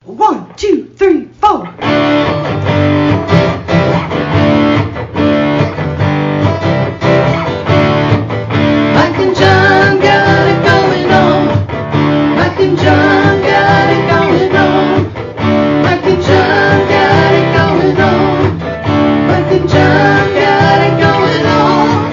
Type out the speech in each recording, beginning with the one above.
1, 2, 3, 4. Mike and Jon got it going on. Mike and Jon got it going on. Mike and Jon got it going on. Mike and Jon got it going on.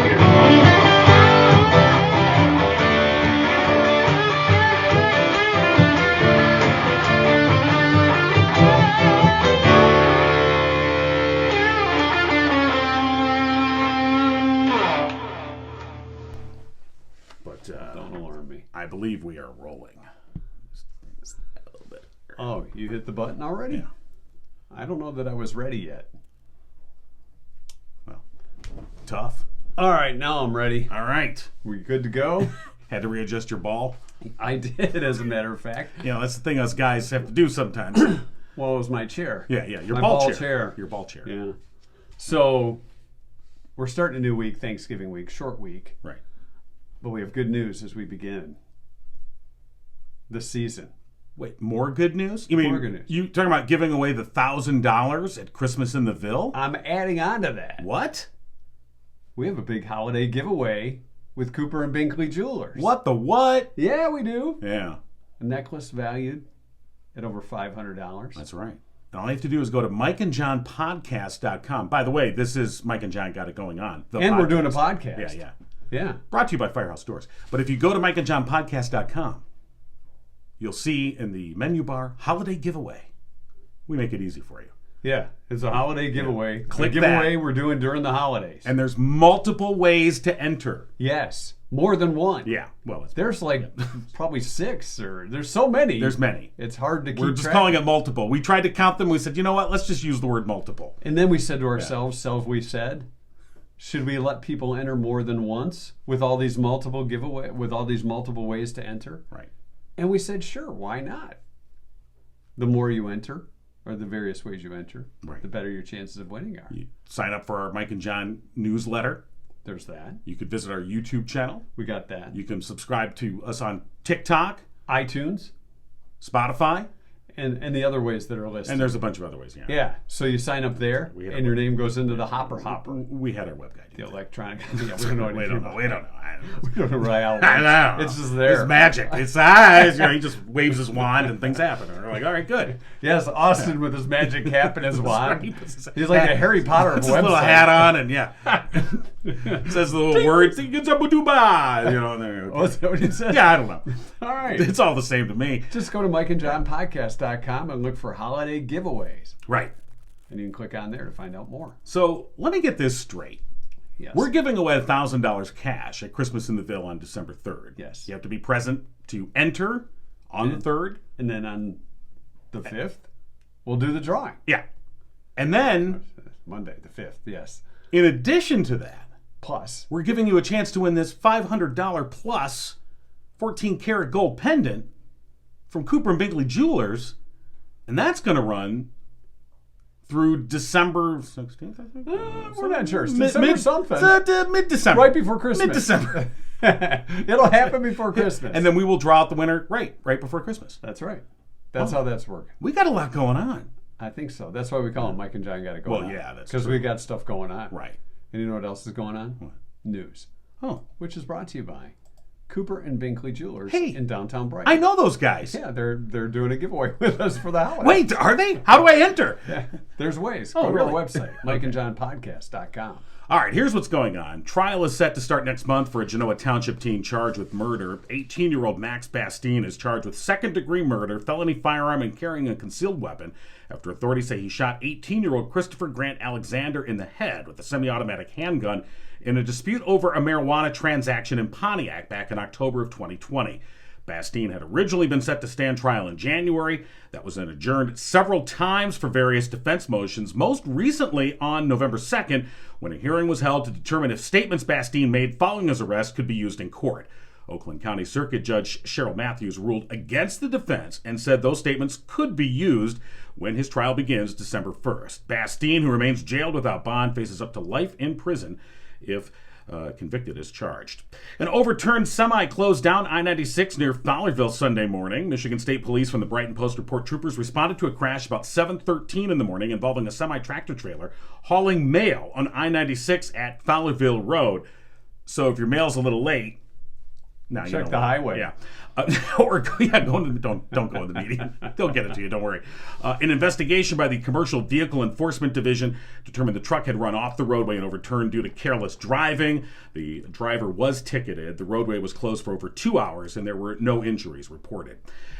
Don't alarm me. I believe we are rolling. A little bit. Oh, you hit the button already? Yeah. I don't know that I was ready yet. Well, tough. All right, now I'm ready. All right. We good to go? Had to readjust your ball. I did, as a matter of fact. You know, that's the thing us guys have to do sometimes. Well, it was my chair. Yeah, your My ball ball chair. chair. Your ball chair. Yeah. So, we're starting a new week, Thanksgiving week, short week. Right. But we have good news as we begin the season. Wait, more good news? You mean More good news. you talking about giving away the $1,000 at Christmas in the Ville? I'm adding on to that. What? We have a big holiday giveaway with Cooper and Binkley Jewelers. What the what? Yeah, we do. Yeah, A necklace valued at over $500. that's right. And all you have to do is go to mikeandjohnpodcast.com. By the way, this is Mike and John Got It Going On. And we're doing a podcast. Yeah. Yeah. Brought to you by Firehouse Doors. But if you go to mikeandjohnpodcast.com, you'll see in the menu bar, holiday giveaway. We make it easy for you. Yeah. It's a holiday giveaway. Click a giveaway that. we're doing during the holidays. And there's multiple ways to enter. yes. More than one. Yeah, well, it's, There's like probably 6 or there's so many. there's many. It's hard to keep We're just track. calling it multiple. We tried to count them. We said, you know what? Let's just use the word multiple. And then we said to ourselves, we said, should we let people enter more than once with all these multiple ways to enter? Right. And we said, sure, why not? The more you enter, or the various ways you enter, Right. the better your chances of winning are. You sign up for our Mike and John newsletter. There's that. You could visit our YouTube channel. We got that. You can subscribe to us on TikTok, iTunes, Spotify, and the other ways that are listed. and there's a bunch of other ways. Yeah. yeah, so you sign up there, We had and a- your name goes into the hopper. We had our web guy The do electronic. Yeah, we don't know that. anything We don't know. We don't know really how it I works. know. It's just there. It's magic. It's eyes. You know, he just waves his wand and things happen. And we're like, all right, good. Yes, Austin with his magic cap and his wand. He puts his He's like hat- the Harry Potter puts his website. little hat on and says the little words. You know, and there. Oh, is that what he said? Yeah, I don't know. All right. It's all the same to me. Just go to mikeandjohnpodcast.com and look for holiday giveaways. Right. And you can click on there to find out more. So let me get this straight. Yes. We're giving away $1,000 cash at Christmas in the Ville on December 3rd. Yes. You have to be present to enter on the 3rd. And then on the 5th, we'll do the drawing. Yeah. And then, Monday, the 5th, yes. in addition to that, Plus, we're giving you a chance to win this $500 plus 14 karat gold pendant from Cooper and Binkley Jewelers. And that's going to run through December 16th, I think? we're not sure. It's December something. Mid-December. Right before Christmas. Mid-December. It'll happen before Christmas. And then we will draw out the winner right before Christmas. That's right. That's how that's working. We got a lot going on. I think so. That's why we call them Mike and John Got It Going Well, On. yeah, that's because true. we got stuff going on. Right. And you know what else is going on? What? News, Oh, which is brought to you by Cooper and Binkley Jewelers Hey, in downtown Brighton. I know those guys. Yeah, they're doing a giveaway with us for the holiday. Wait, are they? How do I enter? Yeah, there's ways. Oh, Go to really? our website, mikeandjohnpodcast.com. All right, here's what's going on. Trial is set to start next month for a Genoa Township teen charged with murder. 18-year-old Max Bastine is charged with second-degree murder, felony firearm, and carrying a concealed weapon after authorities say he shot 18-year-old Christopher Grant Alexander in the head with a semi-automatic handgun in a dispute over a marijuana transaction in Pontiac back in October of 2020. Bastine had originally been set to stand trial in January. That was then adjourned several times for various defense motions, most recently on November 2nd, when a hearing was held to determine if statements Bastine made following his arrest could be used in court. Oakland County Circuit Judge Cheryl Matthews ruled against the defense and said those statements could be used when his trial begins December 1st. Bastine, who remains jailed without bond, faces up to life in prison if convicted as charged. An overturned semi closed down I-96 near Fowlerville Sunday morning. Michigan State Police from the Brighton Post report troopers responded to a crash about 7:13 in the morning involving a semi-tractor trailer hauling mail on I-96 at Fowlerville Road. So if your mail's a little late, now check the highway. Yeah. Don't go into the median. They'll get it to you. Don't worry. An investigation by the Commercial Vehicle Enforcement Division determined the truck had run off the roadway and overturned due to careless driving. The driver was ticketed. The roadway was closed for over 2 hours, and there were no injuries reported.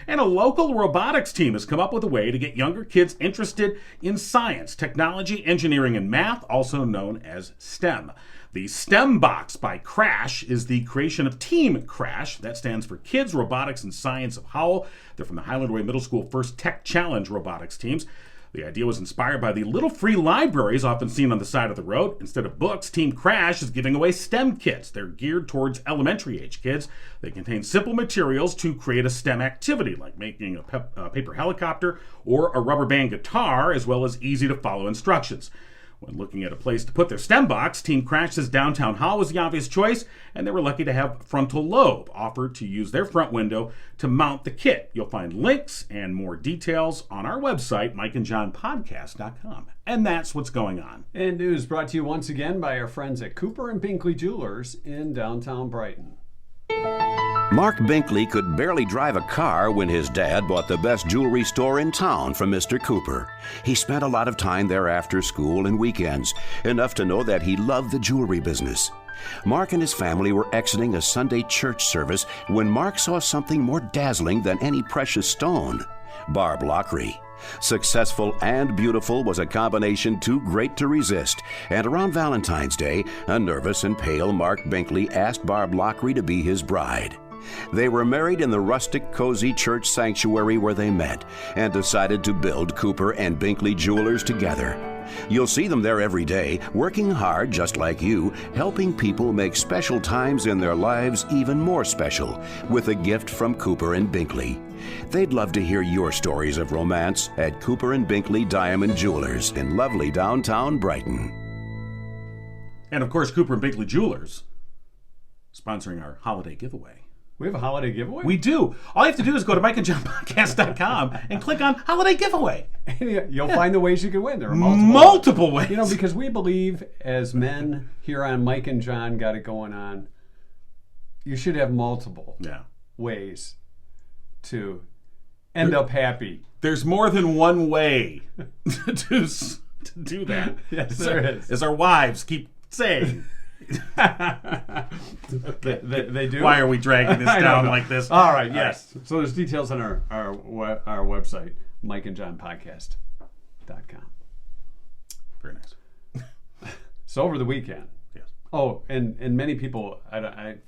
And a local robotics team has come up with a way to get younger kids interested in science, technology, engineering, and math, also known as STEM. The STEM box by Crash is the creation of Team Crash. That stands for Kids, Robotics, and Science of Howell. They're from the Highland Way Middle School First Tech Challenge robotics teams. The idea was inspired by the little free libraries often seen on the side of the road. Instead of books, Team Crash is giving away STEM kits. They're geared towards elementary age kids. They contain simple materials to create a STEM activity, like making a paper helicopter or a rubber band guitar, as well as easy to follow instructions. When looking at a place to put their STEM box, Team Crash says downtown Howell was the obvious choice, and they were lucky to have Frontal Lobe offered to use their front window to mount the kit. You'll find links and more details on our website, mikeandjohnpodcast.com. And that's what's going on. And news brought to you once again by our friends at Cooper Binkley Jewelers in downtown Brighton. Mark Binkley could barely drive a car when his dad bought the best jewelry store in town from Mr. Cooper. He spent a lot of time there after school and weekends, enough to know that he loved the jewelry business. Mark and his family were exiting a Sunday church service when Mark saw something more dazzling than any precious stone: barbelockery. Successful and beautiful was a combination too great to resist, and around Valentine's Day, a nervous and pale Mark Binkley asked Barb Lockery to be his bride. They were married in the rustic, cozy church sanctuary where they met, and decided to build Cooper and Binkley Jewelers together. You'll see them there every day, working hard just like you, helping people make special times in their lives even more special, with a gift from Cooper and Binkley. They'd love to hear your stories of romance at Cooper and Binkley Diamond Jewelers in lovely downtown Brighton. And of course, Cooper and Binkley Jewelers sponsoring our holiday giveaway. We have a holiday giveaway? We do. All you have to do is go to mikeandjohnpodcast.com and click on holiday giveaway. You'll find the ways you can win. There are multiple ways. You know, because we believe as men here on Mike and John Got It Going On, you should have multiple ways to end up happy. There's more than one way to do that. Yes, there is. As our wives keep saying. They do. Why are we dragging this down like this? All right, yes. So there's details on our website, mikeandjohnpodcast.com. Very nice. So over the weekend. Yes. Oh, and many people,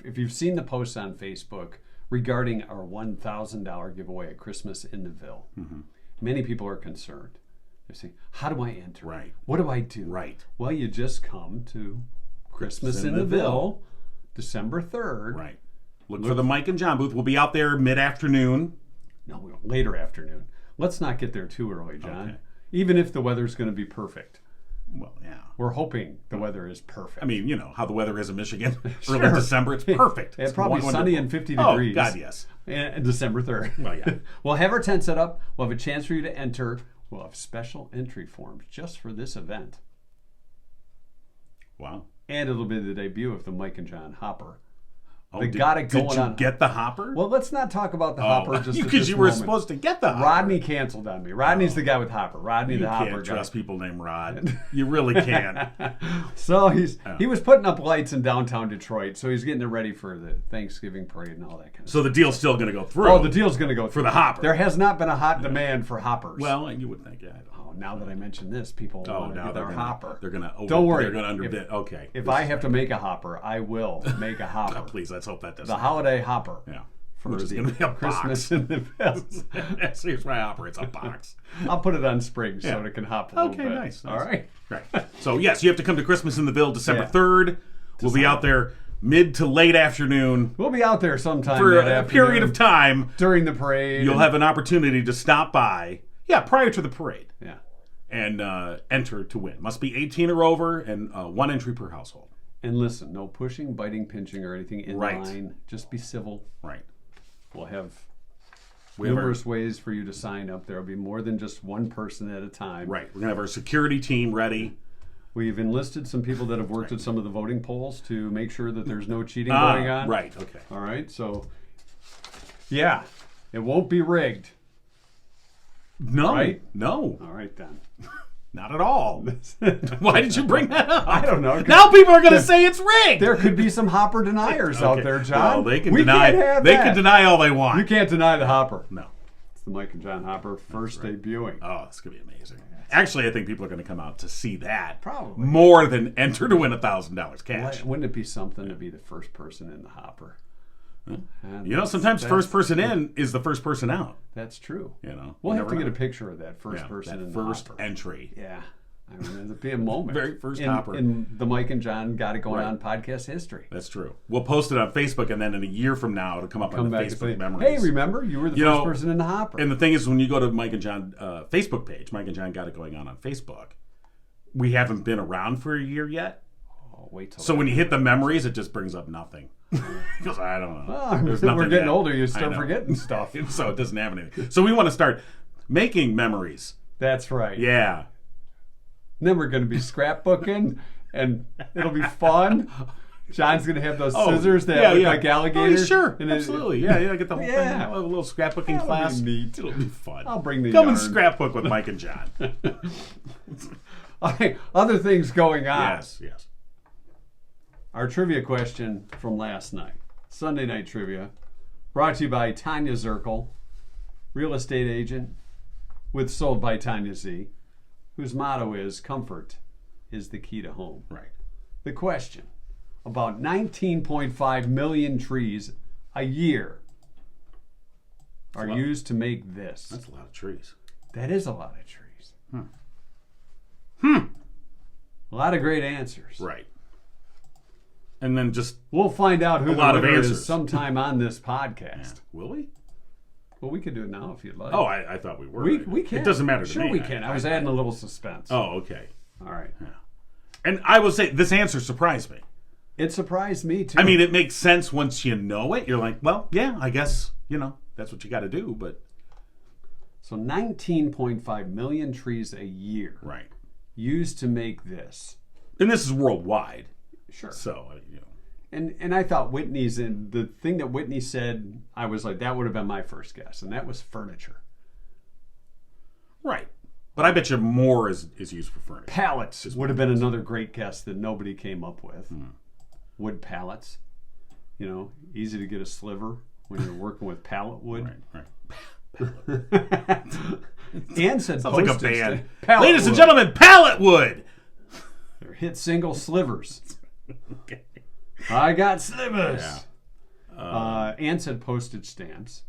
if you've seen the posts on Facebook regarding our $1,000 giveaway at Christmas in the Ville, many people are concerned. They're saying, how do I enter? Right. What do I do? Right. Well, you just come to Christmas in the Ville, December 3rd. Right. Look for the Mike and John booth. We'll be out there mid-afternoon. No, later afternoon. Let's not get there too early, John. Okay. Even if the weather's going to be perfect. Well, yeah. We're hoping the weather is perfect. I mean, you know how the weather is in Michigan. Sure. Early December, it's perfect. It's probably sunny and 50 degrees. Oh, God, yes. And December 3rd. Well, yeah. We'll have our tent set up. We'll have a chance for you to enter. We'll have special entry forms just for this event. Wow. And it'll be the debut of the Mike and John Hopper. Oh, Did you get the hopper? Well, let's not talk about the hopper just because you were supposed to get the hopper. Rodney canceled on me. Rodney's the guy with hopper. Rodney the hopper guy. You can't trust people named Rod. You really can't. So he was putting up lights in downtown Detroit, so he's getting it ready for the Thanksgiving parade and all that kind of stuff. So the deal's still going to go through. Oh, the deal's going to go through. For the hopper. There has not been a hot demand for hoppers. Well, you would think, yeah. Oh, now that I mention this, people want to get their hopper. They're going to Don't worry. They're going to underbid. Okay. If I have to make a hopper, I will make a hopper. Oh, please, let's hope that doesn't The holiday hopper. Yeah. For Which is the going to be a Christmas box. in the Ville. Here's my hopper. It's a box. I'll put it on spring so it can hop a little bit. Okay, nice. All right. Right. So, yes, you have to come to Christmas in the Ville December 3rd. We'll be December. out there mid to late afternoon. We'll be out there sometime For that a afternoon, period of time. during the parade. You'll have an opportunity to stop by. Yeah, prior to the parade. Yeah. And enter to win. Must be 18 or over and one entry per household. And listen, no pushing, biting, pinching, or anything in Right. line. Just be civil. Right. We'll have We have our- numerous ways for you to sign up. There will be more than just one person at a time. Right. We're going to have our security team ready. We've enlisted some people that have worked at some of the voting polls to make sure that there's no cheating going on. Right. Okay. All right. So, yeah, it won't be rigged. No. Right? No. All right, then. Not at all. Why did you bring that up? I don't know. Now people are going to say it's rigged. There could be some hopper deniers out there, John. Well, they can We deny. can't have They that. can deny all they want. You can't deny the hopper. No. It's the Mike and John Hopper first debuting. Oh, it's going to be amazing. Actually, I think people are going to come out to see that. Probably. More than enter to win $1,000 cash. Wouldn't it be something to be the first person in the hopper? And You know, sometimes first person in is the first person out. That's true. You know, We'll you have to never get a know. picture of that first Yeah, person that in first the hopper. entry. Yeah. I mean, it'd be a moment. Very first in, hopper. in the Mike and John Got It Going Right. On podcast history. That's true. We'll post it on Facebook, and then in a year from now, it'll come up on the Back and Facebook say, memories. hey, remember, you were the You first know, person in the hopper. And the thing is, when you go to Mike and John Facebook page, Mike and John Got It Going On Facebook, we haven't been around for a year yet. Oh, wait till So when you hit the memories, it just brings up nothing. Because I don't know. Well, There's we're nothing getting yet. older, you I start know. forgetting stuff. So it doesn't have anything. So we want to start making memories. That's right. Yeah. And then we're going to be scrapbooking, and it'll be fun. John's going to have those scissors that look like alligators. Oh, sure. And Absolutely. Yeah, get the whole thing. Yeah. Have a little scrapbooking That'll be class. neat. It'll be fun. I'll bring the Come and yarn. scrapbook with Mike and John. All right, other things going on. Yes. Our trivia question from last night, Sunday night trivia, brought to you by Tanya Zirkle, real estate agent with Sold by Tanya Z, whose motto is comfort is the key to home. Right. The question, about 19.5 million trees a year are lot. used to make this. That's a lot of trees. That is a lot of trees. A lot of great answers. Right. And then just, We'll find out who A lot the of winner answers. is sometime on this podcast. will we? Well, we could do it now if you'd like. Oh, I thought we were. we can. It doesn't matter to sure me. we can. I was adding a little suspense. Oh, okay. All right. And I will say, this answer surprised me. It surprised me, too. I mean, it makes sense once you know it. You're like, well, yeah, I guess, that's what you got to do, but... So 19.5 million trees a year Right. used to make this. And this is worldwide. Sure. So, And I thought Whitney's, and the thing that Whitney said, I was like, that would have been my first guess, and that was furniture. Right. But I bet you more is used for furniture. Pallets would have been another great guess that nobody came up with. Wood pallets. Easy to get a sliver when you're working with pallet wood. Right. Ann said Sounds like a postage band. pallet Ladies and wood. gentlemen, pallet wood! They're hit single slivers. Okay. I got slivers. Yeah. Ann said postage stamps.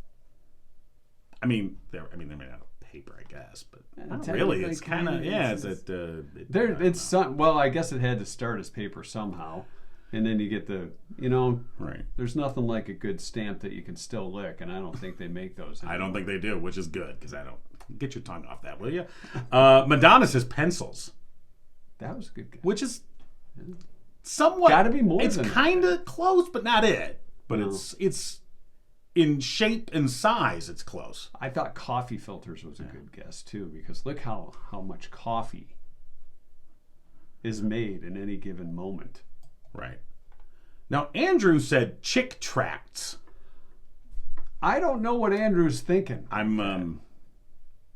I mean, they're made out of paper, I guess, but not technically really. It's kind of, kinda it's is. at... It's some. Well, I guess it had to start as paper somehow, and then you get the. Right. There's nothing like a good stamp that you can still lick, and I don't think they make those anymore. I don't think they do, which is good, because I don't... Get your tongue off that, will you? Madonna says pencils, That was a good guess. which is somewhat... Gotta be more It's than kind of close, but not it. But No. it's in shape and size, it's close. I thought coffee filters was a good guess too, because look how much coffee is made in any given moment. Right. Now, Andrew said chick tracts. I don't know what Andrew's thinking. I'm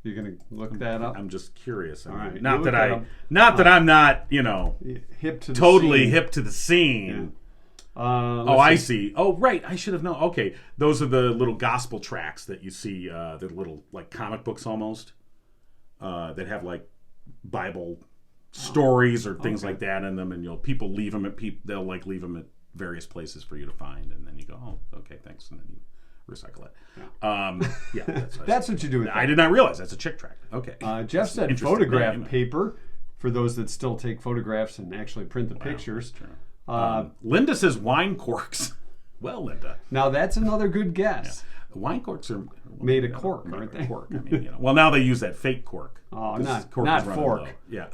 You're gonna look that up. I'm just curious. I mean, All right, not you that look I, it up. not that I'm not, Hip to the totally scene. hip to the scene. Yeah. I see. Oh, right. I should have known. Okay, those are the little gospel tracts that you see. They're little like comic books almost, that have like Bible stories or things like that in them, and people leave them at they'll like leave them at various places for you to find, and then you go, oh, okay, thanks, and then you recycle it. Yeah, That's what you do with I that. did not realize that's a chick tract. Okay. Jeff said Interesting. photograph Yeah, paper for those that still take photographs and actually print the pictures. Linda says wine corks. Well, Linda, Now that's another good guess. wine corks are Made of cork, made aren't of they? cork. I mean, well, now they use that fake cork. Oh, 'Cause not cork is running fork. low. Yeah.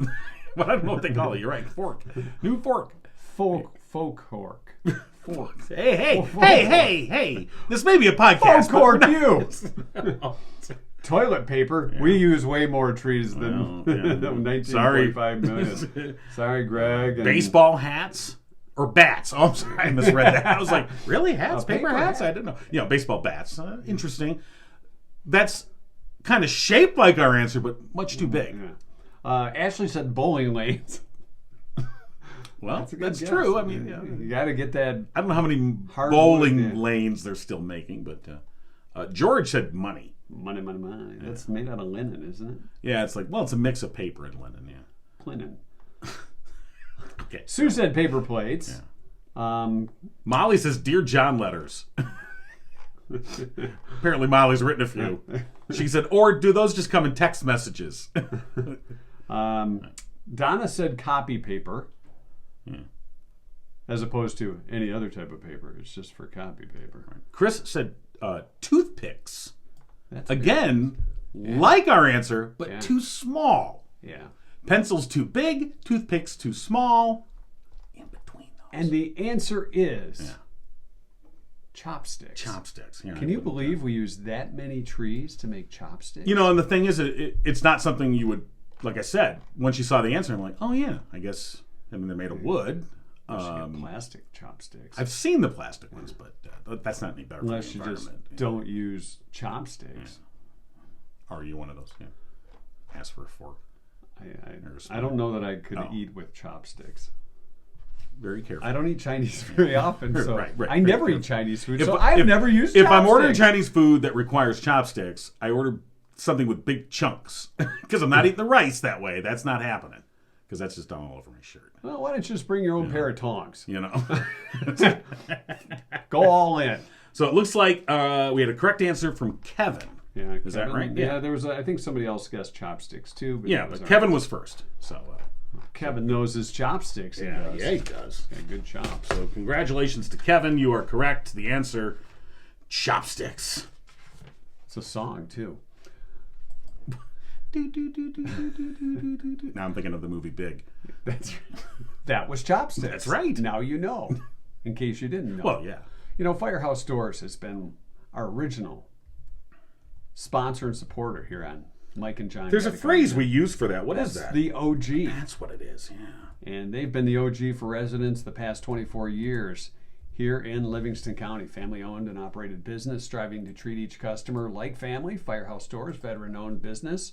Well, I don't know what they call it. You're right. Fork. New fork. Fork. Hey. This may be a podcast. Fork you. Toilet paper. Yeah. We use way more trees than 19.5 million. Sorry, Greg. And baseball hats or bats. Oh, I'm sorry, I misread that. I was like, really? Hats? Paper hats? I didn't know. Baseball bats. Interesting. That's kind of shaped like our answer, but much too big. Yeah. Ashley said bowling lanes. Well, that's true. I mean, you got to get that. I don't know how many bowling lanes they're still making, but George said money. Money. Yeah. That's made out of linen, isn't it? Yeah, it's a mix of paper and linen, yeah. Linen. Okay. Sue said paper plates. Yeah. Molly says, Dear John letters. Apparently Molly's written a few. She said, or do those just come in text messages? Donna said copy paper. As opposed to any other type of paper. It's just for copy paper. Right. Chris said toothpicks. That's again, like our answer, but too small. Yeah. Pencils too big, toothpicks too small. In between those. And the answer is chopsticks. Chopsticks. Can you believe we use that many trees to make chopsticks? And the thing is, it's not something you would, like I said, once you saw the answer, I'm like, oh yeah, I guess. I mean, they're made of wood. Plastic chopsticks. I've seen the plastic ones, but that's not any better unless for the you environment. Just don't use chopsticks. Yeah. Are you one of those? Yeah. Ask for a fork. I don't know that I could eat with chopsticks. Very careful. I don't eat Chinese very often, so right, I never eat Chinese food. I've never used chopsticks. If I'm ordering Chinese food that requires chopsticks, I order something with big chunks because I'm not eating the rice that way. That's not happening. Because that's just all over my shirt. Well, why don't you just bring your own pair of tongs? Go all in. So it looks like we had a correct answer from Kevin. Yeah, is that right? Yeah, there was. I think somebody else guessed chopsticks too. But Kevin was first. So Kevin knows his chopsticks. He does. Yeah, good chops. So congratulations to Kevin. You are correct. The answer, chopsticks. It's a song too. Now I'm thinking of the movie Big. That was chopsticks. That's right. Now you know. In case you didn't know. Well, yeah. Firehouse Doors has been our original sponsor and supporter here on Mike and John. There's a phrase we use for that. What is that? The OG. That's what it is, yeah. And they've been the OG for residents the past 24 years here in Livingston County. Family-owned and operated business, striving to treat each customer like family. Firehouse Doors, veteran-owned business.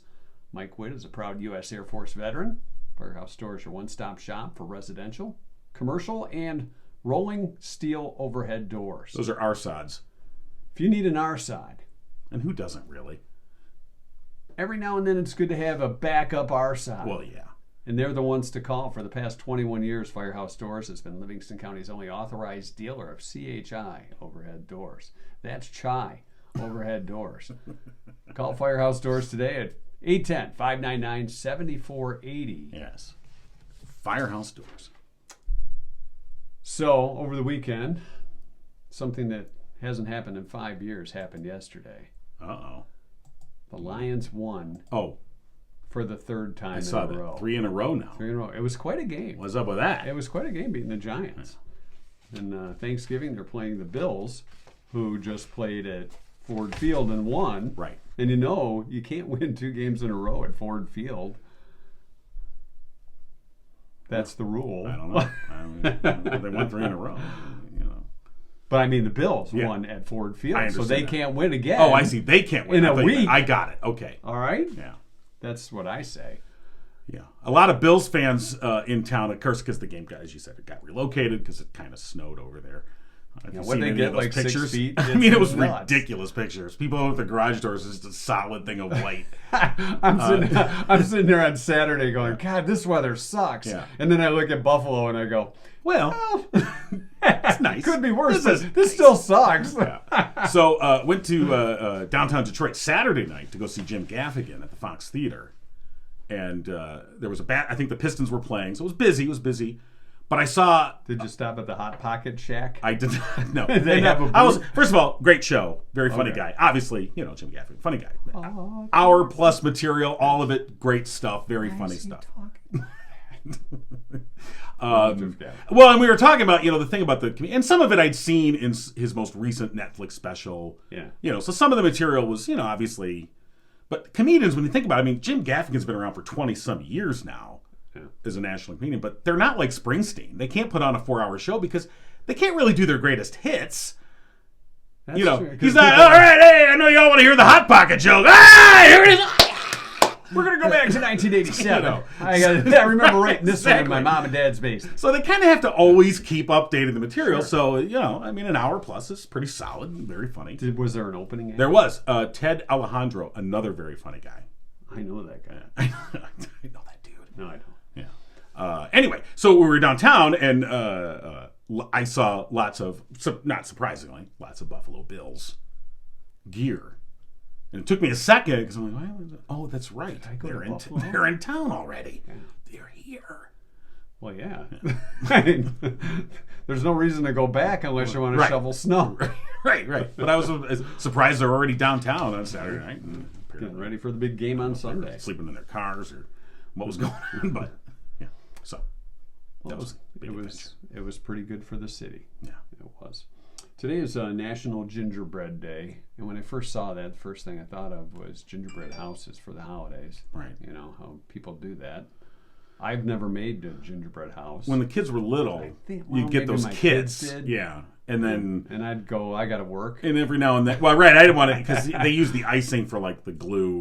Mike Witt is a proud U.S. Air Force veteran. Firehouse Doors, your one-stop shop for residential, commercial, and rolling steel overhead doors. Those are RSODs. If you need an RSOD. And who doesn't really? Every now and then it's good to have a backup RSOD. Well, yeah. And they're the ones to call. For the past 21 years, Firehouse Doors has been Livingston County's only authorized dealer of CHI overhead doors. That's CHI overhead doors. Call Firehouse Doors today at 810-599-7480. Yes. Firehouse Doors. So, over the weekend, something that hasn't happened in 5 years happened yesterday. Uh-oh. The Lions won. Oh. For the third time I saw in a row. 3 in a row now. 3 in a row. It was quite a game. What's up with that? It was quite a game beating the Giants. And Thanksgiving, they're playing the Bills, who just played at Ford Field and won. Right. And you can't win 2 games in a row at Ford Field. That's the rule. I don't know. They won 3 in a row. But I mean, the Bills won at Ford Field, so they can't win again. Oh, I see. They can't win in a week. I got it. Okay. All right. Yeah. That's what I say. Yeah. A lot of Bills fans in town, of course, because the game, as you said, it got relocated because it kind of snowed over there. What they get, like pictures? 6 feet? I mean, it was ridiculous pictures. People with the garage doors is just a solid thing of white. I'm sitting there on Saturday going, God, this weather sucks. Yeah. And then I look at Buffalo and I go, well, it's nice. Could be worse. This still sucks. Yeah. So went to downtown Detroit Saturday night to go see Jim Gaffigan at the Fox Theater. And there was I think the Pistons were playing, so it was busy. But I saw. Did you stop at the Hot Pocket Shack? I did not. No. They have a booth? First of all, great show. Very funny guy. Obviously, Jim Gaffigan, funny guy. Hour plus material, all of it, great stuff. Very funny stuff. Well, and we were talking about, the thing about and some of it I'd seen in his most recent Netflix special. Yeah. So some of the material was, obviously, but comedians, when you think about it, I mean, Jim Gaffigan's been around for 20-some years now as a national comedian, but they're not like Springsteen. They can't put on a 4-hour show because they can't really do their greatest hits. That's true, he's not, all right, hey, I know y'all want to hear the Hot Pocket joke. Ah, here it is. We're going to go back to 1987. I remember writing this one in my mom and dad's basement. So they kind of have to always keep updating the material. Sure. So, an hour plus is pretty solid and very funny. Was there an opening act? There was. Ted Alejandro, another very funny guy. I know that guy. I know that dude. No, I don't. Yeah. Anyway, so we were downtown, and I saw lots of, not surprisingly, lots of Buffalo Bills gear. And it took me a second because I'm like, oh, that's right. They're in town already. Yeah. They're here. Well, yeah. I mean, there's no reason to go back unless you want to shovel snow. Right. But I was surprised they're already downtown on Saturday night. Getting ready for the big game on Sunday. Sleeping in their cars or what was going on. But, yeah. So, that was a big adventure. It was pretty good for the city. Yeah. It was. Today is National Gingerbread Day, and when I first saw that, the first thing I thought of was gingerbread houses for the holidays. Right. How people do that. I've never made a gingerbread house. When the kids were little, you'd get those kits. Yeah. And then... And I'd go, I got to work. And every now and then... Well, right, I didn't want to... Because they use the icing for, like, the glue.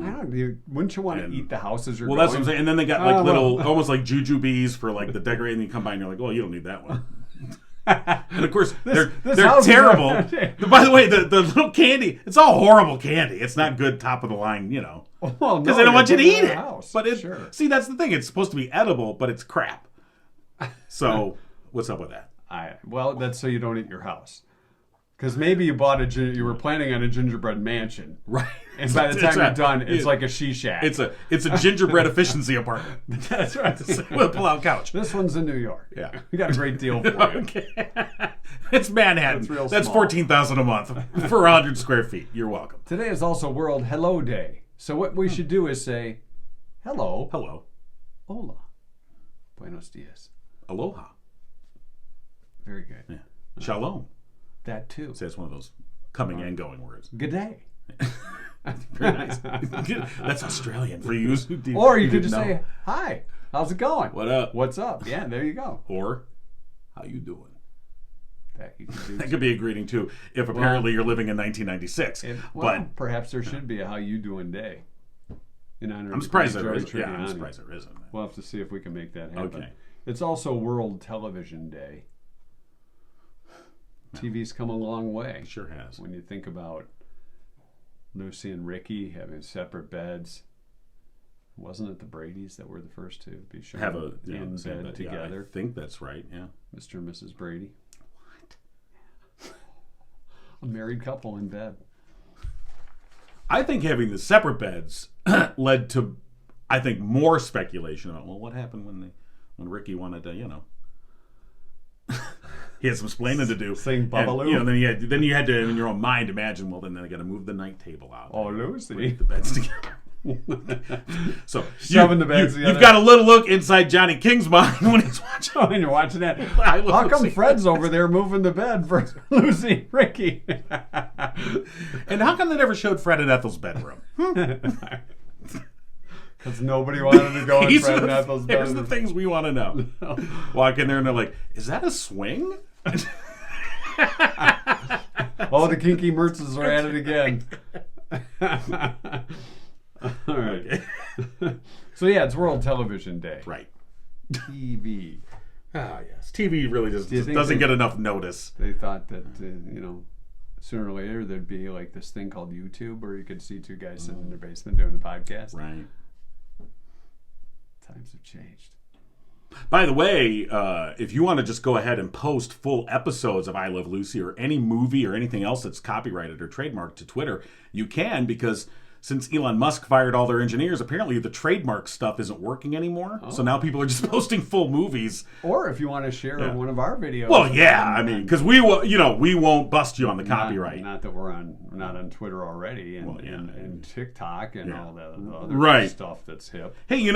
Wouldn't you want to eat the house as you're going? Well, that's what I'm saying. And then they got, like, little... Almost like jujubes for, like, the decorating. And you come by and you're like, oh, you don't need that one. And of course, they're terrible. By the way, the little candy, it's all horrible candy. It's not good top of the line, because they don't want you to eat it. But see, that's the thing. It's supposed to be edible, but it's crap. So, what's up with that? That's so you don't eat your house. Because maybe you were planning on a gingerbread mansion, right? And by the time you're done, it's like a she-shack. It's a gingerbread efficiency apartment. That's right. With a pull-out couch. This one's in New York. Yeah, we got a great deal for you. Okay. It's Manhattan. It's real That's small. $14,000 a month for 100 square feet. You're welcome. Today is also World Hello Day. So what we should do is say, hello. Hello. Hola. Buenos dias. Aloha. Very good. Yeah. Shalom. That too. So that's one of those coming and going words. Good day. Very nice. That's Australian for you. Or you could just say, hi, how's it going? What up? What's up? Yeah, there you go. Or, how you doing? That could be a greeting too, if apparently you're living in 1996. But perhaps there should be a how you doing day. I'm surprised there isn't. Yeah, I'm surprised there isn't. We'll have to see if we can make that happen. Okay. It's also World Television Day. TV's come a long way. It sure has. When you think about Lucy and Ricky having separate beds. Wasn't it the Bradys that were the first to be shown in bed together? Yeah, I think that's right, yeah. Mr. and Mrs. Brady. What? A married couple in bed. I think having the separate beds led to, I think, more speculation about, what happened when Ricky wanted to, he had some splaining to do. Sing Bubbaloo. And, then you had to, in your own mind, imagine, then they got to move the night table out. Oh, Lucy. Put the beds together. So shoving the beds together. You've got a little look inside Johnny King's mind when he's watching. When you're watching that. How come Fred's over there moving the bed for Lucy and Ricky? And how come they never showed Fred and Ethel's bedroom? Because nobody wanted to go in Fred and Ethel's bedroom. Here's the things we want to know. Walk in there and they're like, is that a swing? Oh, the kinky Mertzes are at it again. All right. Okay. So yeah, it's World Television Day. Right. TV. Ah, yes. TV really doesn't get enough notice. They thought that sooner or later there'd be like this thing called YouTube, where you could see two guys sitting in their basement doing a podcast. Right. Times have changed. By the way, if you want to just go ahead and post full episodes of I Love Lucy or any movie or anything else that's copyrighted or trademarked to Twitter, you can, because since Elon Musk fired all their engineers, apparently the trademark stuff isn't working anymore. So now people are just posting full movies. Or if you want to share one of our videos. Well, yeah, I mean, because we will, we won't bust you on the copyright. Not that we're not on Twitter already and TikTok and all the other Right. stuff that's hip. Hey,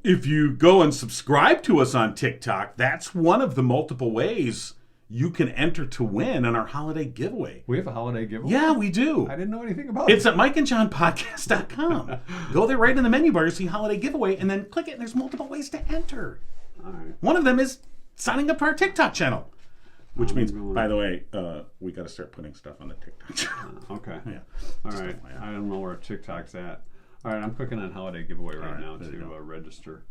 if you go and subscribe to us on TikTok, that's one of the multiple ways you can enter to win in our holiday giveaway. We have a holiday giveaway? Yeah, we do. I didn't know anything about it. It's at mikeandjohnpodcast.com. Go there right in the menu bar, you see holiday giveaway, and then click it, and there's multiple ways to enter. All right. One of them is signing up to our TikTok channel. Which means, by the way, we got to start putting stuff on the TikTok channel. Okay. Yeah. All right. I don't know where TikTok's at. All right, I'm clicking on holiday giveaway right now to register.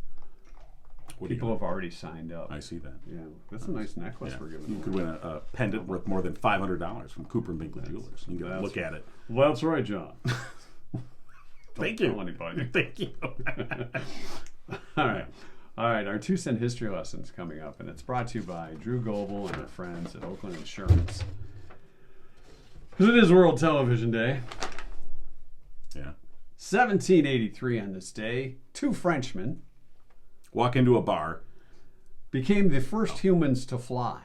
People have already signed up. I see that. Yeah, that's a nice necklace we're giving. You could win a pendant worth more than $500 from Cooper Binkley Jewelers. You can get a look at it. Well, that's right, John. Thank you. Tell anybody. Thank you. All right. Our 2-cent history lesson's coming up, and it's brought to you by Drew Goebel and our friends at Oakland Insurance. Because it is World Television Day. Yeah. 1783 on this day, 2 Frenchmen Walk into a bar. became the first humans to fly.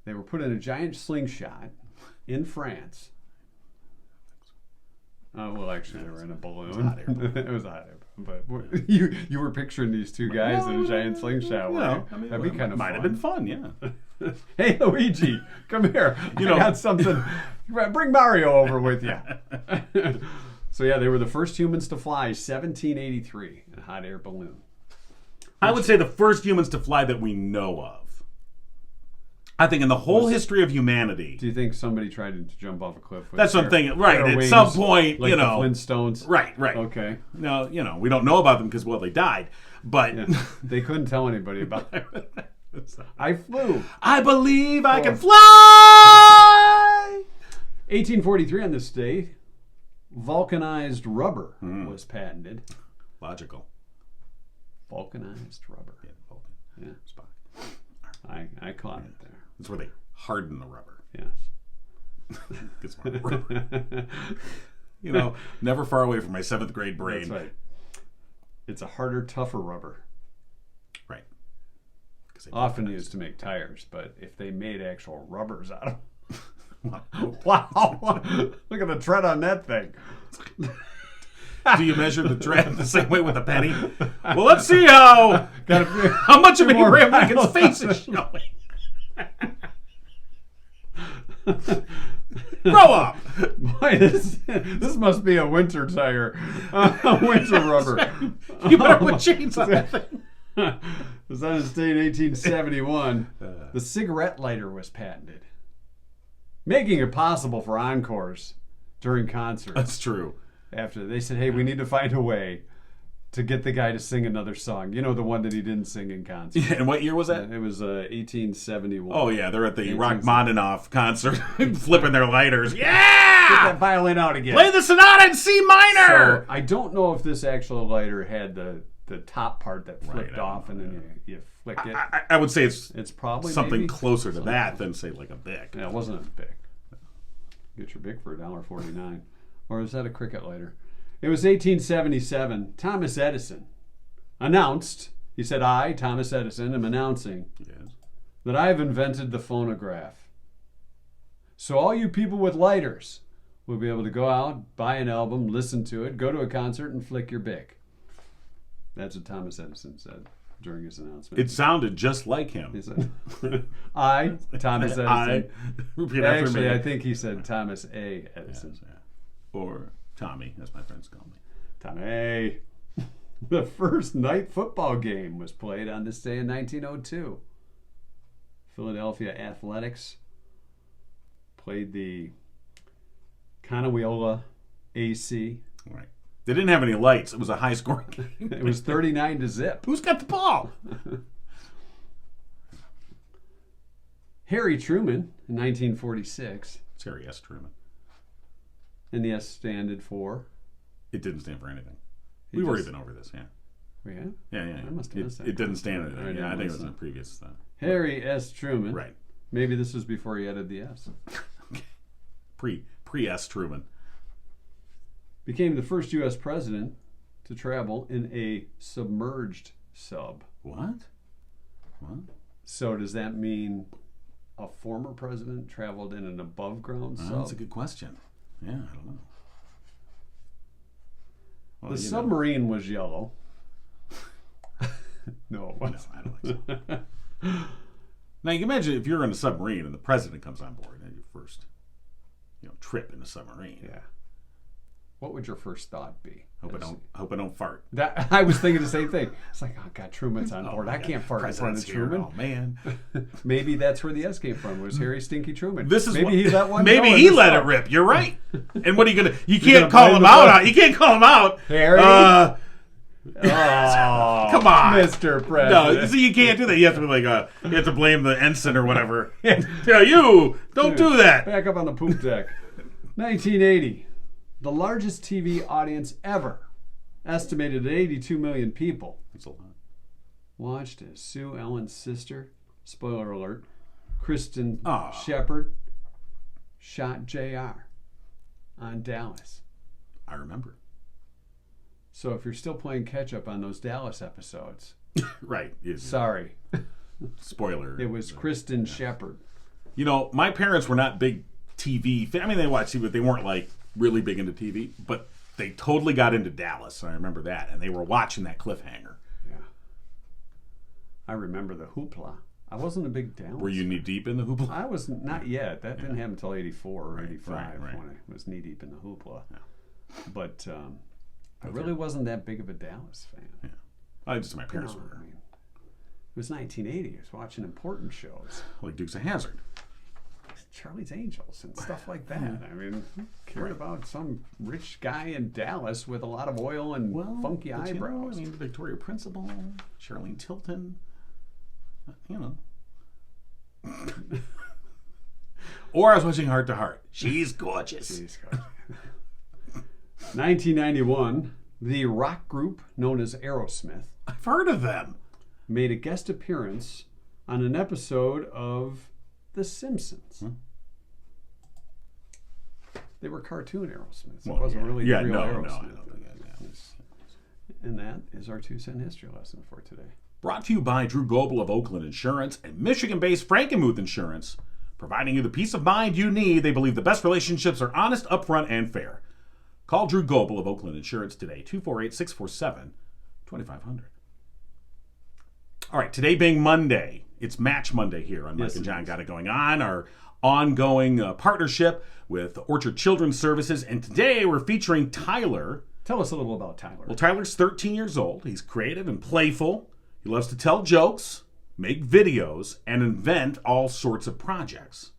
They were put in a giant slingshot in France. Well, actually, they were in a balloon. It was a hot air balloon. But you were picturing these two guys in a giant slingshot. That'd be kind of fun. Might have been fun, yeah. Hey, Luigi, come here. I got something. Bring Mario over with you. So, yeah, they were the first humans to fly, 1783, in a hot air balloon. I would say the first humans to fly that we know of. I think in the whole history of humanity. Do you think somebody tried to jump off a cliff? That's what I'm thinking. Right, at some point, like the Flintstones. Right. Okay. No, we don't know about them because, they died. But they couldn't tell anybody about it. I flew. I believe I can fly! 1843 on this day, vulcanized rubber was patented. Logical. Vulcanized rubber. Yeah, Vulcan. Yeah. Spock. I caught it there. That's where they harden the rubber. Yes. Gets more rubber. Never far away from my 7th grade brain. That's right. It's a harder, tougher rubber. Right. Often used to make tires, but if they made actual rubbers out of them. Wow. Look at the tread on that thing. Do you measure the tread the same way with a penny? Well, let's see how much of Abraham Lincoln's face is showing. Grow up. Boy, this must be a winter tire. A winter rubber. Right. You better put chains on that thing. It was on this day in 1871. The cigarette lighter was patented, making it possible for encores during concerts. That's true. After they said, hey, we need to find a way to get the guy to sing another song. The one that he didn't sing in concert. Yeah, and what year was that? It was 1871. Oh, yeah, they're at the Rachmaninoff concert flipping their lighters. Yeah! Get that violin out again. Play the sonata in C minor! So, I don't know if this actual lighter had the top part that flipped off and then you flick it. I would say it's probably something closer to that than, say, like a Bic. Yeah, it wasn't a Bic. Get your Bic for $1.49. Or is that a cricket lighter? It was 1877. Thomas Edison announced, he said, I, Thomas Edison, am announcing that I have invented the phonograph. So all you people with lighters will be able to go out, buy an album, listen to it, go to a concert, and flick your Bic. That's what Thomas Edison said during his announcement. It sounded just like him. He said, I, Thomas Edison. Repeat after me. I think he said Thomas A. Edison. Yes, or Tommy, as my friends call me. Tommy. The first night football game was played on this day in 1902. Philadelphia Athletics played the Coneweola AC. Right. They didn't have any lights. It was a high-scoring game. It was 39-0. Who's got the ball? Harry Truman in 1946. It's Harry S. Truman. And the S stood for? It didn't stand for anything. We've already been over this, yeah. We have? Yeah. I must have missed that. It didn't stand anything. Yeah, I think it was in the previous. Harry S. Truman. Right. Maybe this was before he added the S. Pre-S. Truman. became the first U.S. president to travel in a submerged sub. What? So does that mean a former president traveled in an above-ground sub? That's a good question. Yeah, I don't know. Well, The submarine was yellow. No, it No, wasn't. I don't think so. Now you can imagine if you're in a submarine and the president comes on board and your first, trip in a submarine. Yeah. What would your first thought be? Hope I don't fart. That I was thinking the same thing. It's like, oh God, Truman's on board. my I God. can't fart in front of President's here. Truman. Oh man. Maybe that's where the S came from. Was Harry Stinky Truman? This is maybe he let one. Maybe go in he the let sub. it rip. You're right. And what are you gonna? You You're can't gonna call blame him the out. boy? You can't call him out. Harry? Oh, Come on, Mr. President. No, see, you can't do that. You have to be like, you have to blame the ensign or whatever. Yeah, you don't do that. Back up on the poop deck. 1980, the largest TV audience ever, estimated at 82 million people, That's a lot. watched as Sue Ellen's sister, spoiler alert, Kristen Aw. Shepard, shot JR on Dallas. I remember. So if you're still playing catch up on those Dallas episodes, Right. sorry, Spoiler. it was Kristen Shepard. My parents were not big TV. I mean, they watched TV, but they weren't like really big into TV. But they totally got into Dallas. I remember that, and they were watching that cliffhanger. Yeah, I remember the hoopla. I wasn't a big Dallas. Were you knee deep in the hoopla? I was not yet. That didn't happen until 84 or 85 right. when I was knee deep in the hoopla. Yeah. But I really wasn't that big of a Dallas fan. Yeah. Just my parents I were mean, it was 1980. I was watching important shows, like Dukes of Hazzard. Charlie's Angels and stuff like that. I mean, who cared about some rich guy in Dallas with a lot of oil and funky but eyebrows? Victoria Principal, Charlene Tilton. Or I was watching Heart to Heart. She's gorgeous. Jeez, God. 1991, the rock group known as Aerosmith I've heard of them. made a guest appearance on an episode of The Simpsons. They were cartoon Aerosmiths. It wasn't really real Aerosmith. I don't think And that is our 2-cent history lesson for today. Brought to you by Drew Goebel of Oakland Insurance and Michigan-based Frankenmuth Insurance, providing you the peace of mind you need. They believe the best relationships are honest, upfront, and fair. Call Drew Goebel of Oakland Insurance today, 248-647-2500. All right, today being Monday, it's Match Monday here on Mike and John Got It Going On, our ongoing partnership with Orchard Children's Services. And today we're featuring Tyler. Tell us a little about Tyler. Well, Tyler's 13 years old. He's creative and playful. He loves to tell jokes, make videos, and invent all sorts of projects.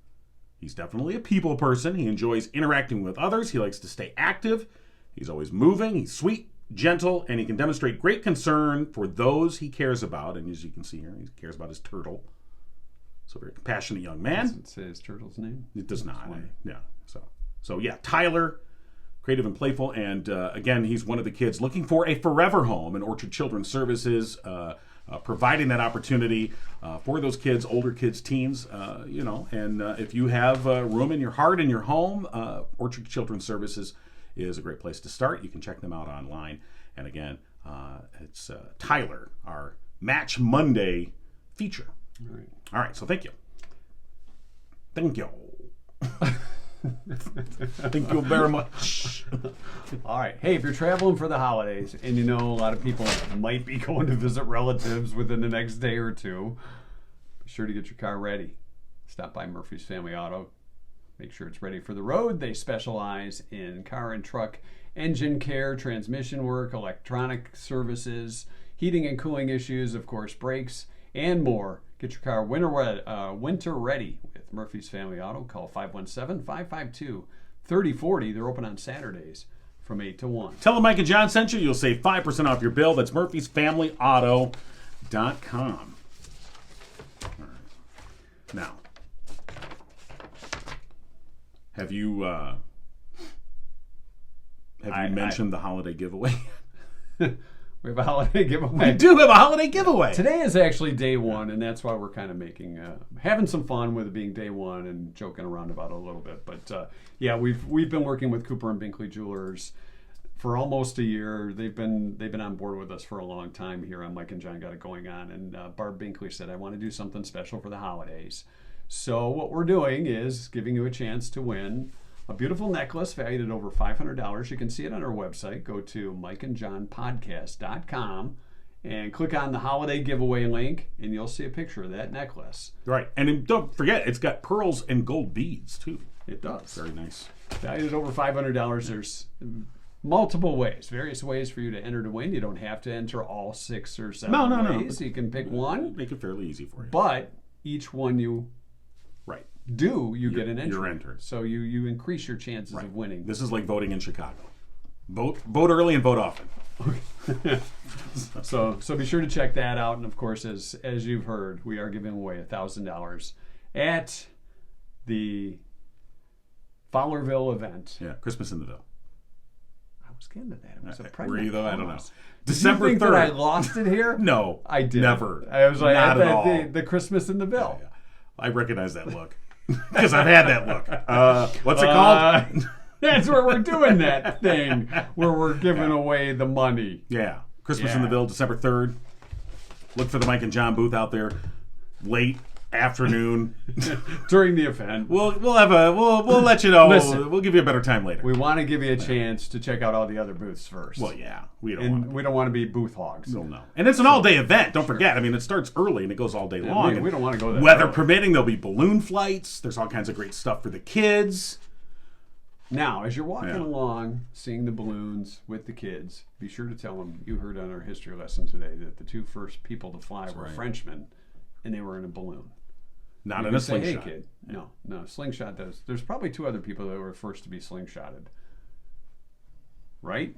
He's definitely a people person. He enjoys interacting with others. He likes to stay active. He's always moving. He's sweet, gentle, and he can demonstrate great concern for those he cares about. And as you can see here, he cares about his turtle. So very compassionate young man. Does it say his turtle's name? It does not. Yeah. So yeah, Tyler, creative and playful, and again, he's one of the kids looking for a forever home, and Orchard Children's Services providing that opportunity for those kids, older kids, teens, and if you have room in your heart and your home, Orchard Children's Services is a great place to start. You can check them out online, and again, it's Tyler, our Match Monday feature. All right, so thank you. Thank you. Thank you very much. All right. Hey, if you're traveling for the holidays, and a lot of people might be going to visit relatives within the next day or two, be sure to get your car ready. Stop by Murphy's Family Auto. Make sure it's ready for the road. They specialize in car and truck engine care, transmission work, electronic services, heating and cooling issues, of course, brakes, and more. Get your car winter ready with Murphy's Family Auto. Call 517-552-3040. They're open on Saturdays from 8 to 1. Tell them Mike and John sent you. You'll save 5% off your bill. That's murphysfamilyauto.com. All right. Now, have you mentioned the holiday giveaway? We have a holiday giveaway. We do have a holiday giveaway. Today is actually day one, and that's why we're kind of having some fun with it being day one and joking around about it a little bit. But yeah, we've been working with Cooper and Binkley Jewelers for almost a year. They've been on board with us for a long time here on Mike and John Got It Going On. And Barb Binkley said, I want to do something special for the holidays. So what we're doing is giving you a chance to win a beautiful necklace valued at over $500. You can see it on our website. Go to mikeandjohnpodcast.com and click on the holiday giveaway link, and you'll see a picture of that necklace. Right. And don't forget, it's got pearls and gold beads, too. It does. Very nice. Valued at over $500. There's multiple ways, various ways for you to enter to win. You don't have to enter all 6 or 7 ways. You can pick one. Make it fairly easy for you. But each one you you get an entry. You're entered. So you increase your chances of winning. This is like voting in Chicago. Vote early and vote often. So be sure to check that out. And of course, as you've heard, we are giving away $1,000 at the Fowlerville event. Yeah, Christmas in the Ville. I was getting to that. It was a Were pregnant you though? I don't know. pause. December Did you 3rd. think that I lost it here? No, I did. Never. I was like, Not at all. The Christmas in the Ville. Yeah. I recognize that look because I've had that look. What's it called? That's where we're doing that thing where we're giving away the money. Yeah, Christmas in the Ville, December 3rd. Look for the Mike and John booth out there. Late afternoon during the event. We'll let you know. Listen, we'll give you a better time later. We want to give you a chance to check out all the other booths first. Well, yeah, we don't want to be booth hogs. No. And it's an all-day event. Don't forget. I mean, it starts early and it goes all day long. We don't want to go there. Weather permitting, there'll be balloon flights. There's all kinds of great stuff for the kids. Now, as you're walking along, seeing the balloons with the kids, be sure to tell them you heard on our history lesson today that the 2 first people to fly were Frenchmen, and they were in a balloon. Not in a slingshot. Hey, kid. No, slingshot does. There's probably 2 other people that were first to be slingshotted. Right?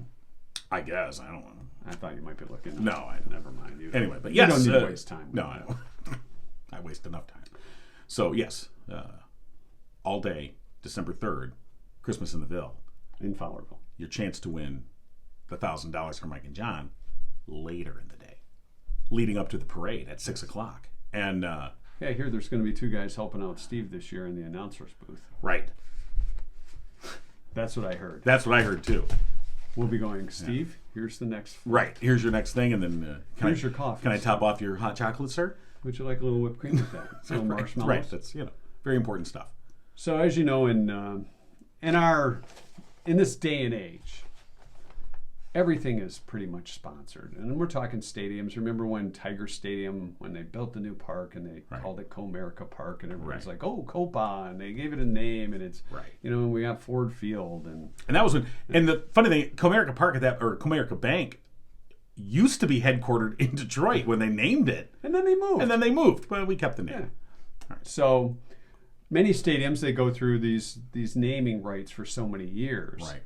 I guess. I don't know. I thought you might be looking. No, never mind. Anyway, but yes. You don't need to waste time. No, I don't. I waste enough time. So, yes, all day, December 3rd, Christmas in the Ville. In Fowlerville. Your chance to win the $1,000 from Mike and John later in the day, leading up to the parade at 6 o'clock. And, I hear there's going to be 2 guys helping out Steve this year in the announcer's booth. Right. That's what I heard. That's what I heard, too. We'll be going, Steve, here's the next... Right. Here's your next thing, and then... here's your coffee. Can I top off your hot chocolate, sir? Would you like a little whipped cream with that? Some marshmallows? Right. That's, very important stuff. So, as you know, in this day and age, everything is pretty much sponsored. And we're talking stadiums. Remember when Tiger Stadium, when they built the new park and they called it Comerica Park, and everybody's like, oh, Copa, and they gave it a name, and it's, and we got Ford Field. And that was when, and the funny thing, Comerica Park or Comerica Bank used to be headquartered in Detroit when they named it. And then they moved. But we kept the name. Yeah. All right. So many stadiums, they go through these naming rights for so many years. Right.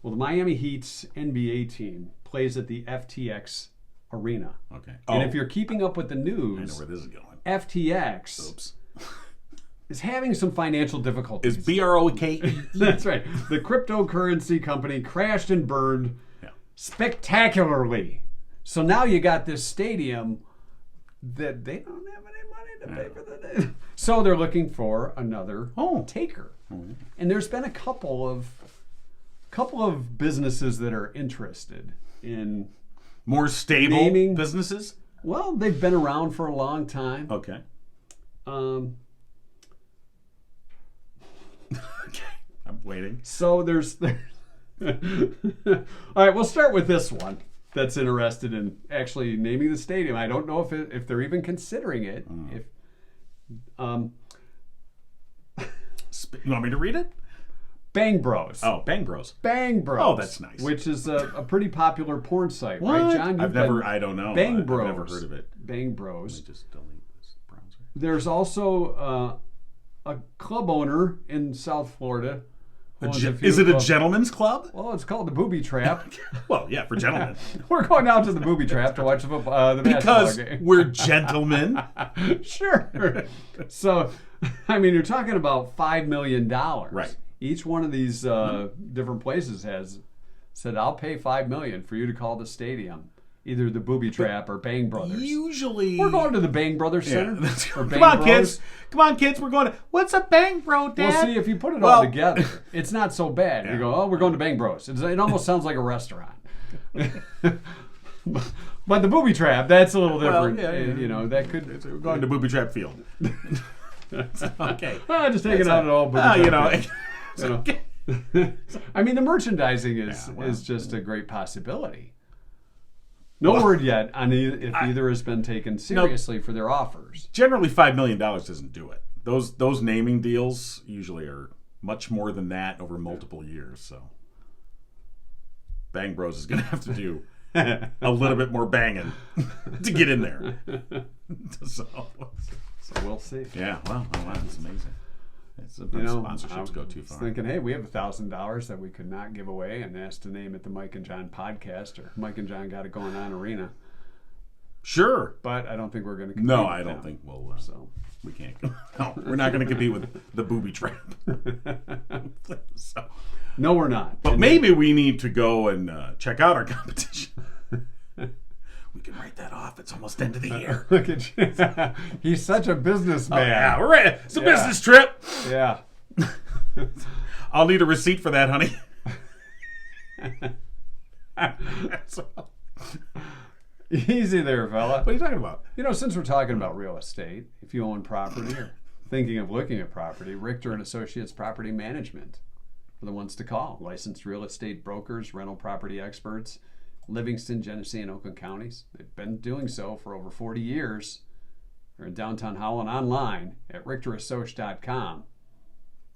Well, the Miami Heat's NBA team plays at the FTX Arena. Okay. And if you're keeping up with the news, I know where this is going. FTX is having some financial difficulties. Is BROKE? That's right. The cryptocurrency company crashed and burned spectacularly. So now you got this stadium that they don't have any money to pay for the day. So they're looking for another taker. Mm-hmm. And there's been a couple of businesses that are interested in more stable businesses. Well, they've been around for a long time. Okay. Okay, I'm waiting. So there's all right, we'll start with this one that's interested in actually naming the stadium. I don't know if they're even considering it. You want me to read it? Bang Bros. Oh, Bang Bros. Bang Bros. Oh, that's nice. Which is a pretty popular porn site, what? right, John? I don't know. Bang Bros. I've never heard of it. Bang Bros. Let me just delete this browser. There's also a club owner in South Florida. Is it a gentleman's club? Well, it's called the Booby Trap. Well, yeah, for gentlemen. We're going out to the Booby Trap to watch the basketball game. Because we're gentlemen. Sure. So, I mean, you're talking about $5 million. Right. Each one of these different places has said, I'll pay $5 million for you to call the stadium either the Booby Trap or Bang Brothers. Usually, We're going to the Bang Brothers Center. Or Bang Come on, Bros. kids. Come on, kids. We're going to. What's a Bang Bro, Dad? Well, see, if you put it all together, it's not so bad. You go, oh, we're going to Bang Bros. It almost sounds like a restaurant. But the Booby Trap, that's a little different. You know, that could. We're going to Booby Trap Field. Okay. Just hanging out at all. Booby Trap you know. I mean, the merchandising is just a great possibility. No word yet on if either has been taken seriously for their offers. Generally, $5 million doesn't do it. Those naming deals usually are much more than that over multiple years. So, Bang Bros is going to have to do a little bit more banging to get in there. So we'll see. Yeah, well, that's amazing. Sometimes sponsorships go too far. I was thinking, hey, we have $1,000 that we could not give away and asked to name it the Mike and Jon podcast or Mike and Jon Got It Going On Arena. Sure. But I don't think we're going to compete. No, I don't think we'll. We can't. No, we're not going to compete with the Booby Trap. So. No, we're not. But maybe we need to go and check out our competition. We can write that off. It's almost end of the year. Look at you. He's such a businessman. Oh, yeah, we're ready. It's a business trip. Yeah. I'll need a receipt for that, honey. Easy there, fella. What are you talking about? You know, since we're talking about real estate, if you own property or thinking of looking at property, Richter and Associates Property Management are the ones to call. Licensed real estate brokers, rental property experts, Livingston, Genesee, and Oakland counties. They've been doing so for over 40 years. They're in downtown Howland online at richterassociates.com.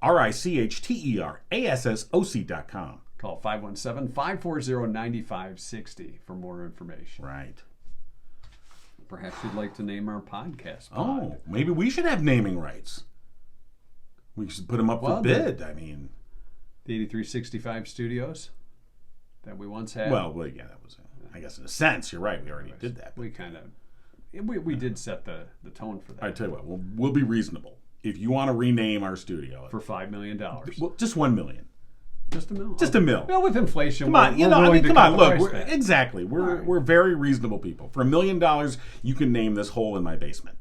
RICHTERASSOC.com. Call 517-540-9560 for more information. Right. Perhaps you'd like to name our podcast. Oh, maybe we should have naming rights. We should put them up for bid. I mean, the 8365 studios that we once had. Well, yeah, that was, I guess, in a sense, you're right. We already did that. We kind of, we did set the tone for that. I tell you what, we'll be reasonable. If you want to rename our studio for $5 million, well, just $1 million. Just a mil. Just a mil. Well, with inflation, come on, come on. Look, we're right. very reasonable people. For $1 million, you can name this hole in my basement.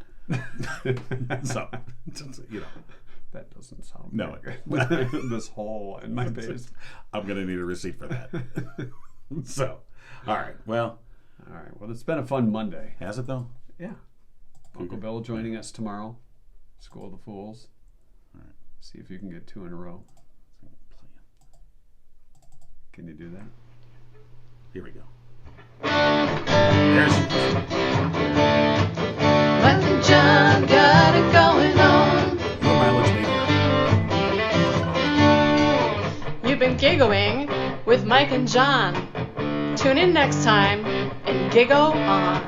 So, you know, that doesn't sound no. Good. This hole in my basement. I'm gonna need a receipt for that. So, all right. Well, it's been a fun Monday. Has it though? Yeah. Uncle Bill joining us tomorrow. School of the Fools. All right. See if you can get 2 in a row. Can you do that? Here we go. Mike and Jon got it going on. Your mileage You've been giggling with Mike and Jon. Tune in next time and giggle on.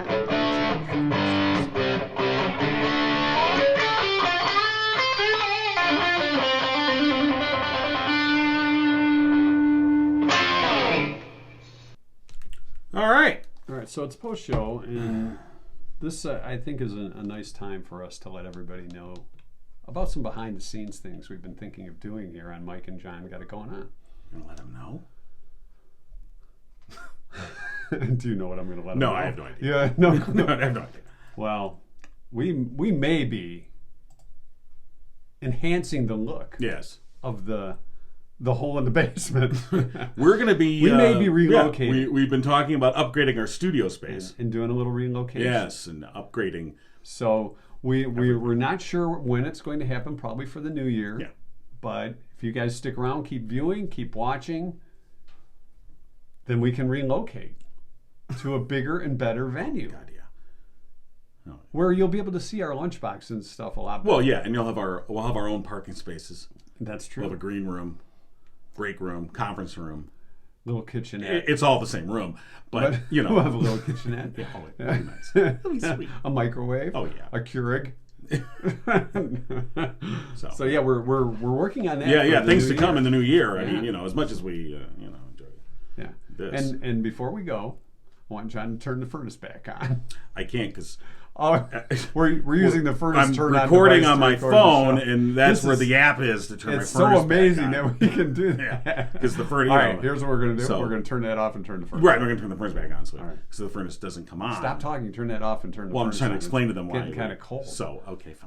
All right. So it's post show, and this I think is a nice time for us to let everybody know about some behind the scenes things we've been thinking of doing here on Mike and Jon Got It Going On. You're gonna let them know? Do you know what I'm going to let them know? No, I have no idea. Yeah, no, I have no idea. Well, we may be enhancing the look. Yes. Of the hole in the basement. We're going to be... we may be relocating. Yeah, we've been talking about upgrading our studio space. And doing a little relocation. Yes, and upgrading. So we're not sure when it's going to happen, probably for the new year. Yeah. But if you guys stick around, keep viewing, keep watching, then we can relocate to a bigger and better venue. God, yeah. No. Where you'll be able to see our lunchbox and stuff a lot better. Well, yeah, and we'll have our own parking spaces. That's true. We'll have a green room, break room, conference room. Little kitchenette. It's all the same room, but you know. We'll have a little kitchenette. Yeah, that'd be nice. That'd be sweet. A microwave. Oh yeah. A Keurig. So yeah, we're working on that. Yeah, things to come year. in the new year. Yeah. I mean, as much as we enjoy Yeah. this. And before we go, I want John to turn the furnace back on. I can't because Oh, we're using the furnace I'm turn on recording device on to my record phone, the show. and that's This where is- the app is to turn my It's furnace so amazing back on. that we can do that. Yeah, because the furnace. All right, here's what we're going to do. So- We're going to turn that off and turn the furnace Right, on. we're going to turn the furnace back on so, right. so the furnace doesn't come on. Stop talking, turn that off and turn the Well, I'm furnace trying to on. explain to them It's why. getting kind of cold. So, okay, fine.